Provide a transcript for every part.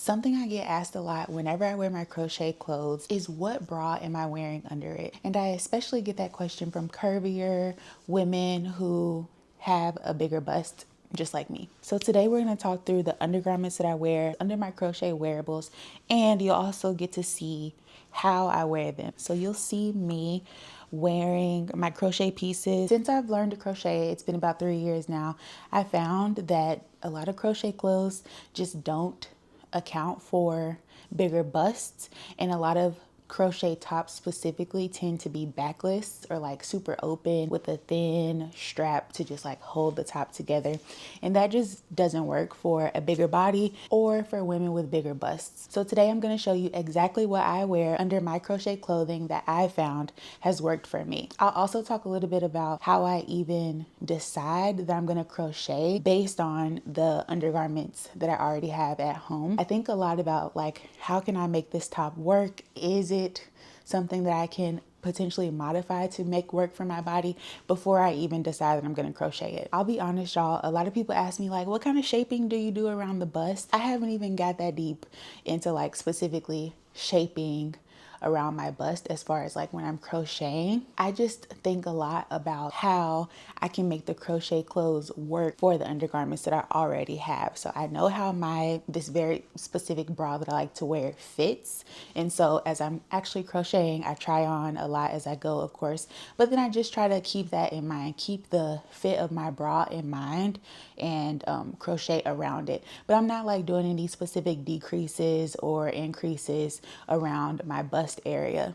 Something I get asked a lot whenever I wear my crochet clothes is what bra am I wearing under it? And I especially get that question from curvier women who have a bigger bust just like me. So today we're going to talk through the undergarments that I wear under my crochet wearables, and you'll also get to see how I wear them. So you'll see me wearing my crochet pieces. Since I've learned to crochet, it's been about 3 years now, I found that a lot of crochet clothes just don't account for bigger busts, and a lot of crochet tops specifically tend to be backless or like super open with a thin strap to just like hold the top together, and that just doesn't work for a bigger body or for women with bigger busts. So today I'm going to show you exactly what I wear under my crochet clothing that I found has worked for me. I'll also talk a little bit about how I even decide that I'm going to crochet based on the undergarments that I already have at home. I think a lot about like, how can I make this top work? Is it something that I can potentially modify to make work for my body before I even decide that I'm going to crochet it? I'll be honest, y'all, a lot of people ask me like, what kind of shaping do you do around the bust? I haven't even got that deep into like specifically shaping around my bust as far as like when I'm crocheting. I just think a lot about how I can make the crochet clothes work for the undergarments that I already have. So I know how this very specific bra that I like to wear fits. And so as I'm actually crocheting, I try on a lot as I go, of course, but then I just try to keep that in mind, keep the fit of my bra in mind, and crochet around it. But I'm not like doing any specific decreases or increases around my bust area.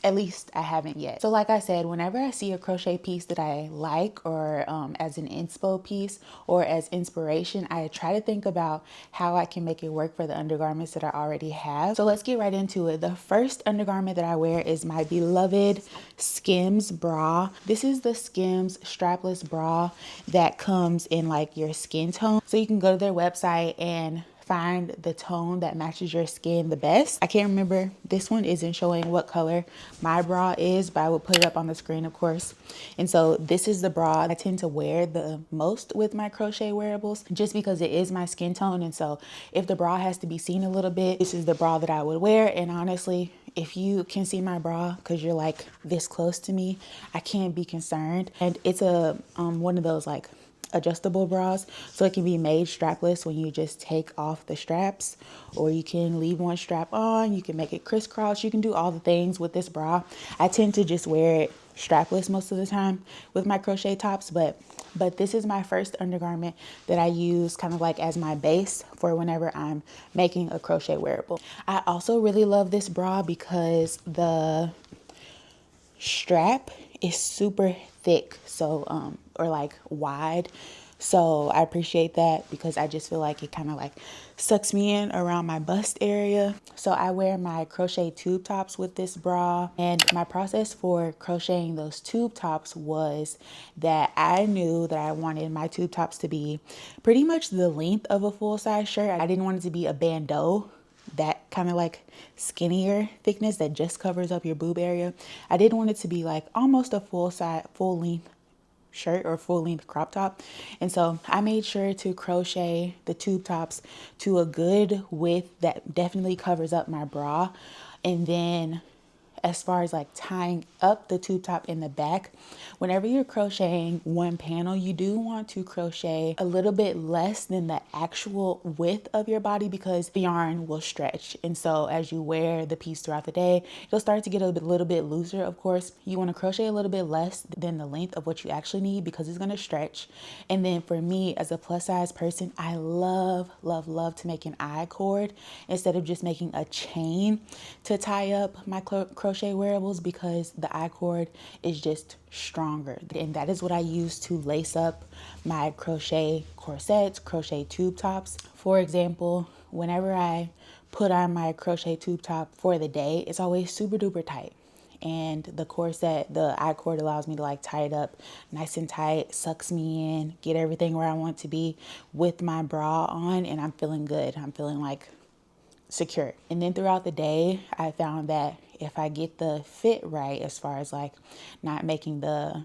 At least I haven't yet. So like I said, whenever I see a crochet piece that I like, or as an inspo piece or as inspiration, I try to think about how I can make it work for the undergarments that I already have. So let's get right into it. The first undergarment that I wear is my beloved Skims bra. This is the Skims strapless bra that comes in like your skin tone. So you can go to their website and find the tone that matches your skin the best. I can't remember, this one isn't showing what color my bra is, but I will put it up on the screen, of course. And so this is the bra I tend to wear the most with my crochet wearables, just because it is my skin tone. And so if the bra has to be seen a little bit, this is the bra that I would wear. And honestly, if you can see my bra because you're like this close to me, I can't be concerned. And it's a one of those like adjustable bras, so it can be made strapless when you just take off the straps, or you can leave one strap on, you can make it crisscross, you can do all the things with this bra. I tend to just wear it strapless most of the time with my crochet tops, but this is my first undergarment that I use kind of like as my base for whenever I'm making a crochet wearable. I also really love this bra because the strap is super thick, so or like wide, so I appreciate that because I just feel like it kind of like sucks me in around my bust area. So I wear my crochet tube tops with this bra, and my process for crocheting those tube tops was that I knew that I wanted my tube tops to be pretty much the length of a full-size shirt. I didn't want it to be a bandeau, that kind of like skinnier thickness that just covers up your boob area. I didn't want it to be like almost a full length shirt or full length crop top. And so I made sure to crochet the tube tops to a good width that definitely covers up my bra. And then as far as like tying up the tube top in the back, whenever you're crocheting one panel, you do want to crochet a little bit less than the actual width of your body because the yarn will stretch. And so as you wear the piece throughout the day, you'll start to get a little bit looser. Of course, you want to crochet a little bit less than the length of what you actually need because it's going to stretch. And then for me as a plus size person, I love to make an I cord instead of just making a chain to tie up my crochet wearables, because the I cord is just stronger. And that is what I use to lace up my crochet corsets, crochet tube tops. For example, whenever I put on my crochet tube top for the day, it's always super duper tight. And the corset, the I cord, allows me to like tie it up nice and tight, sucks me in, get everything where I want to be with my bra on, and I'm feeling good. I'm feeling like secure. And then throughout the day, I found that if I get the fit right, as far as like not making the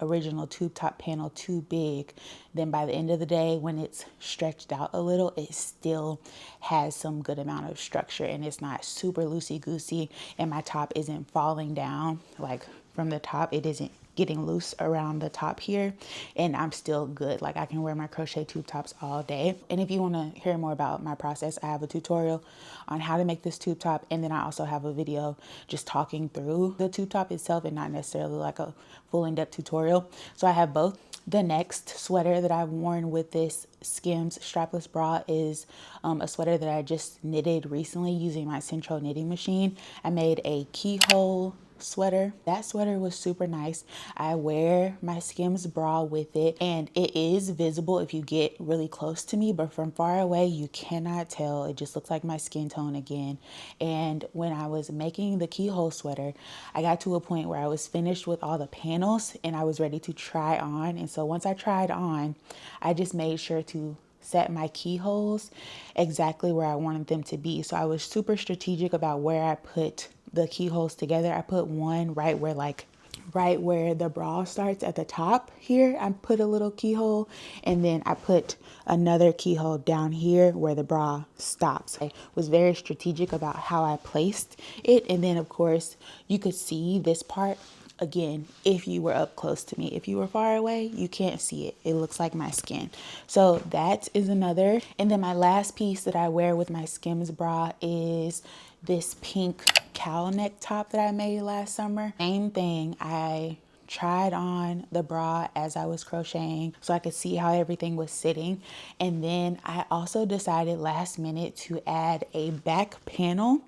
original tube top panel too big, then by the end of the day, when it's stretched out a little, it still has some good amount of structure and it's not super loosey goosey, and my top isn't falling down like from the top. It isn't getting loose around the top here, and I'm still good. Like I can wear my crochet tube tops all day. And if you want to hear more about my process, I have a tutorial on how to make this tube top, and then I also have a video just talking through the tube top itself and not necessarily like a full in-depth tutorial. So I have both. The next sweater that I've worn with this Skims strapless bra is a sweater that I just knitted recently using my Centro knitting machine. I made a Keyhole Sweater. That sweater was super nice. I wear my Skims bra with it, and it is visible if you get really close to me, but from far away you cannot tell. It just looks like my skin tone again. And when I was making the Keyhole Sweater, I got to a point where I was finished with all the panels and I was ready to try on. And so once I tried on, I just made sure to set my keyholes exactly where I wanted them to be. So I was super strategic about where I put the keyholes together. I put one right where the bra starts at the top here. I put a little keyhole, and then I put another keyhole down here where the bra stops. I was very strategic about how I placed it. And then of course you could see this part again if you were up close to me. If you were far away, you can't see it. It looks like my skin. So that is another. And then my last piece that I wear with my Skims bra is this pink cowl neck top that I made last summer. Same thing. I tried on the bra as I was crocheting so I could see how everything was sitting. And then I also decided last minute to add a back panel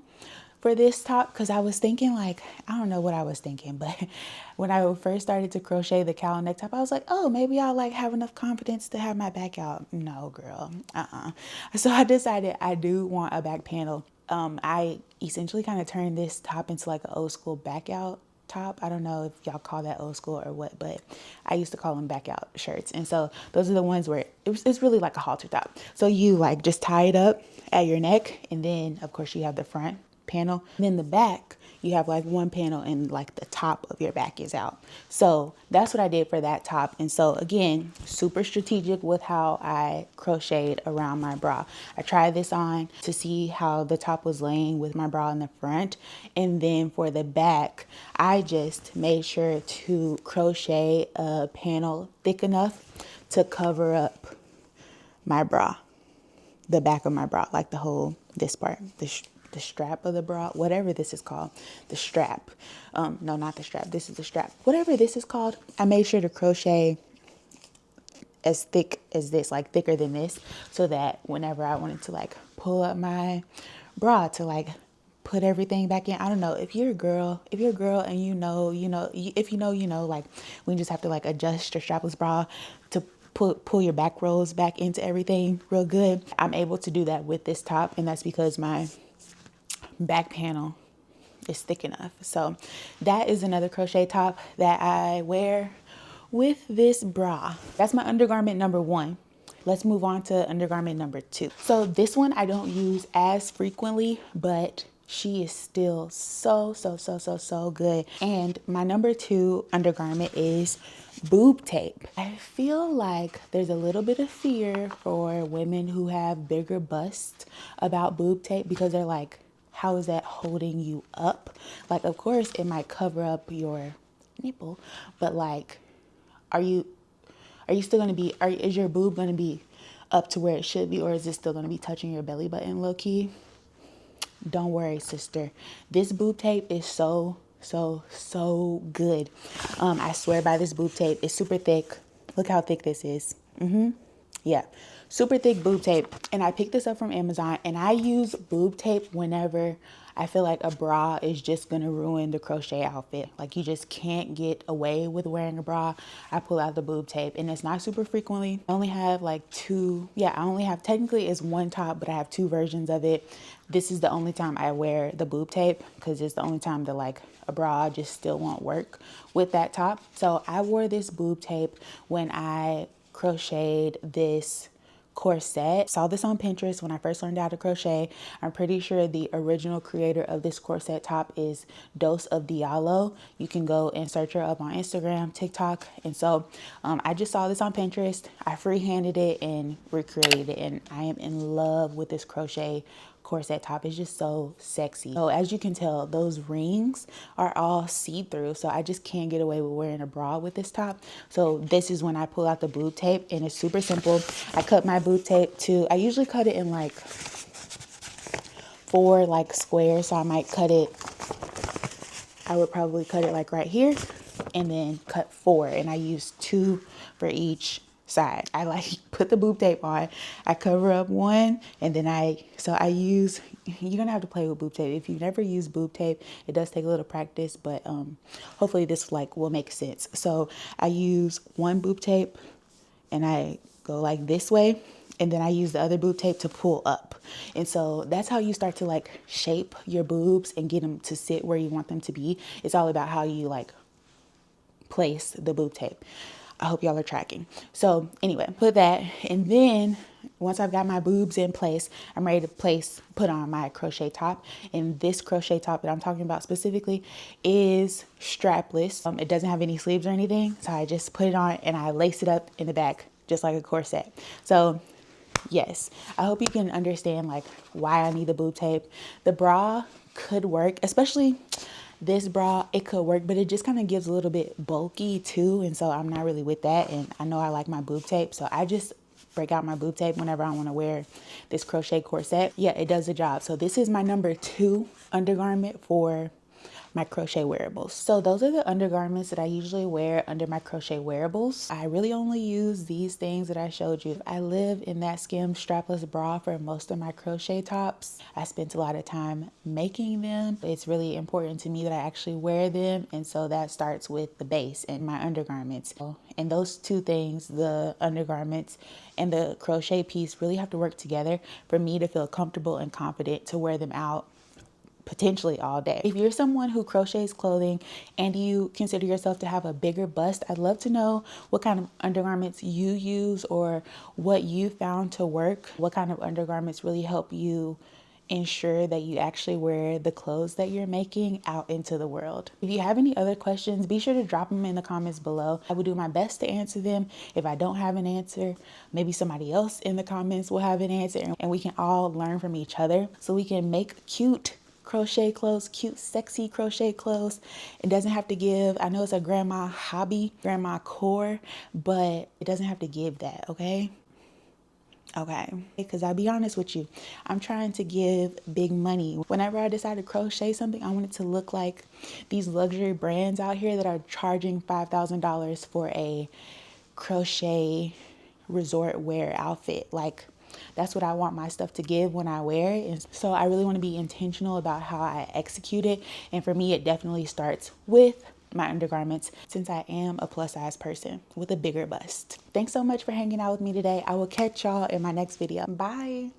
for this top, because I was thinking, like, I don't know what I was thinking, but when I first started to crochet the cowl neck top, I was like, oh, maybe I'll like have enough confidence to have my back out. No, girl. So I decided I do want a back panel. I essentially kind of turned this top into like an old school back out top. I don't know if y'all call that old school or what, but I used to call them back out shirts. And so those are the ones where it's really like a halter top. So you like just tie it up at your neck, and then of course you have the front panel, and then the back you have like one panel and like the top of your back is out. So that's what I did for that top. And so again, super strategic with how I crocheted around my bra. I tried this on to see how the top was laying with my bra in the front, and then for the back I just made sure to crochet a panel thick enough to cover up my bra, the back of my bra, like the whole this part, the strap of the bra, whatever this is called, the strap. No, not the strap. This is the strap. Whatever this is called. I made sure to crochet as thick as this, like thicker than this, so that whenever I wanted to like pull up my bra to like put everything back in. I don't know, if you're a girl and if you know, like we just have to like adjust your strapless bra to pull your back rolls back into everything real good. I'm able to do that with this top, and that's because my back panel is thick enough. So that is another crochet top that I wear with this bra. That's my undergarment number 1. Let's move on to undergarment number 2. So this one I don't use as frequently, but she is still so good. And my number 2 undergarment is boob tape. I feel like there's a little bit of fear for women who have bigger busts about boob tape, because they're like, how is that holding you up? Like, of course it might cover up your nipple, but like, are you still going to be, is your boob going to be up to where it should be, or is it still going to be touching your belly button low key? Don't worry, sister. This boob tape is so good. I swear by this boob tape. It's super thick. Look how thick this is. Yeah, super thick boob tape. And I picked this up from Amazon, and I use boob tape whenever I feel like a bra is just gonna ruin the crochet outfit. Like, you just can't get away with wearing a bra. I pull out the boob tape, and it's not super frequently. I only have like 2. Yeah, I only have, technically it's 1 top, but I have 2 versions of it. This is the only time I wear the boob tape, because it's the only time that like a bra just still won't work with that top. So I wore this boob tape when I crocheted this corset. Saw this on Pinterest when I first learned how to crochet. I'm pretty sure the original creator of this corset top is Dose of Diallo. You can go and search her up on Instagram, TikTok. And so I just saw this on Pinterest. I freehanded it and recreated it, and I am in love with this crochet corset top. Is just so sexy. So as you can tell, those rings are all see-through, so I just can't get away with wearing a bra with this top. So this is when I pull out the boob tape, and it's super simple. I cut my boob tape to, I usually cut it in like 4 like squares, so I might cut it, I would probably cut it like right here and then cut 4, and I use 2 for each side. I like put the boob tape on, I cover up one, and then I use, you're gonna have to play with boob tape. If you've never used boob tape, it does take a little practice, but hopefully this like will make sense. So I use one boob tape and I go like this way, and then I use the other boob tape to pull up. And so that's how you start to like shape your boobs and get them to sit where you want them to be. It's all about how you like place the boob tape. I hope y'all are tracking. So anyway, put that, and then once I've got my boobs in place, I'm ready to put on my crochet top. And this crochet top that I'm talking about specifically is strapless. It doesn't have any sleeves or anything, so I just put it on and I lace it up in the back just like a corset. So yes, I hope you can understand like why I need the boob tape. The bra could work, especially this bra, it could work, but it just kind of gives a little bit bulky too, and so I'm not really with that. And I know I like my boob tape, so I just break out my boob tape whenever I want to wear this crochet corset. Yeah, it does the job. So this is my number 2 undergarment for my crochet wearables. So those are the undergarments that I usually wear under my crochet wearables. I really only use these things that I showed you. I live in that skim strapless bra for most of my crochet tops. I spent a lot of time making them. It's really important to me that I actually wear them, and so that starts with the base and my undergarments. And those two things, the undergarments and the crochet piece, really have to work together for me to feel comfortable and confident to wear them out potentially all day. If you're someone who crochets clothing and you consider yourself to have a bigger bust, I'd love to know what kind of undergarments you use or what you found to work. What kind of undergarments really help you ensure that you actually wear the clothes that you're making out into the world. If you have any other questions, be sure to drop them in the comments below. I will do my best to answer them. If I don't have an answer, maybe somebody else in the comments will have an answer, and we can all learn from each other so we can make cute crochet clothes, cute, sexy crochet clothes. It doesn't have to give, I know it's a grandma hobby, grandma core, but it doesn't have to give that, okay? Okay, because I'll be honest with you, I'm trying to give big money. Whenever I decide to crochet something, I want it to look like these luxury brands out here that are charging $5,000 for a crochet resort wear outfit. Like, that's what I want my stuff to give when I wear it. And so I really want to be intentional about how I execute it. And for me, it definitely starts with my undergarments, since I am a plus size person with a bigger bust. Thanks so much for hanging out with me today. I will catch y'all in my next video. Bye.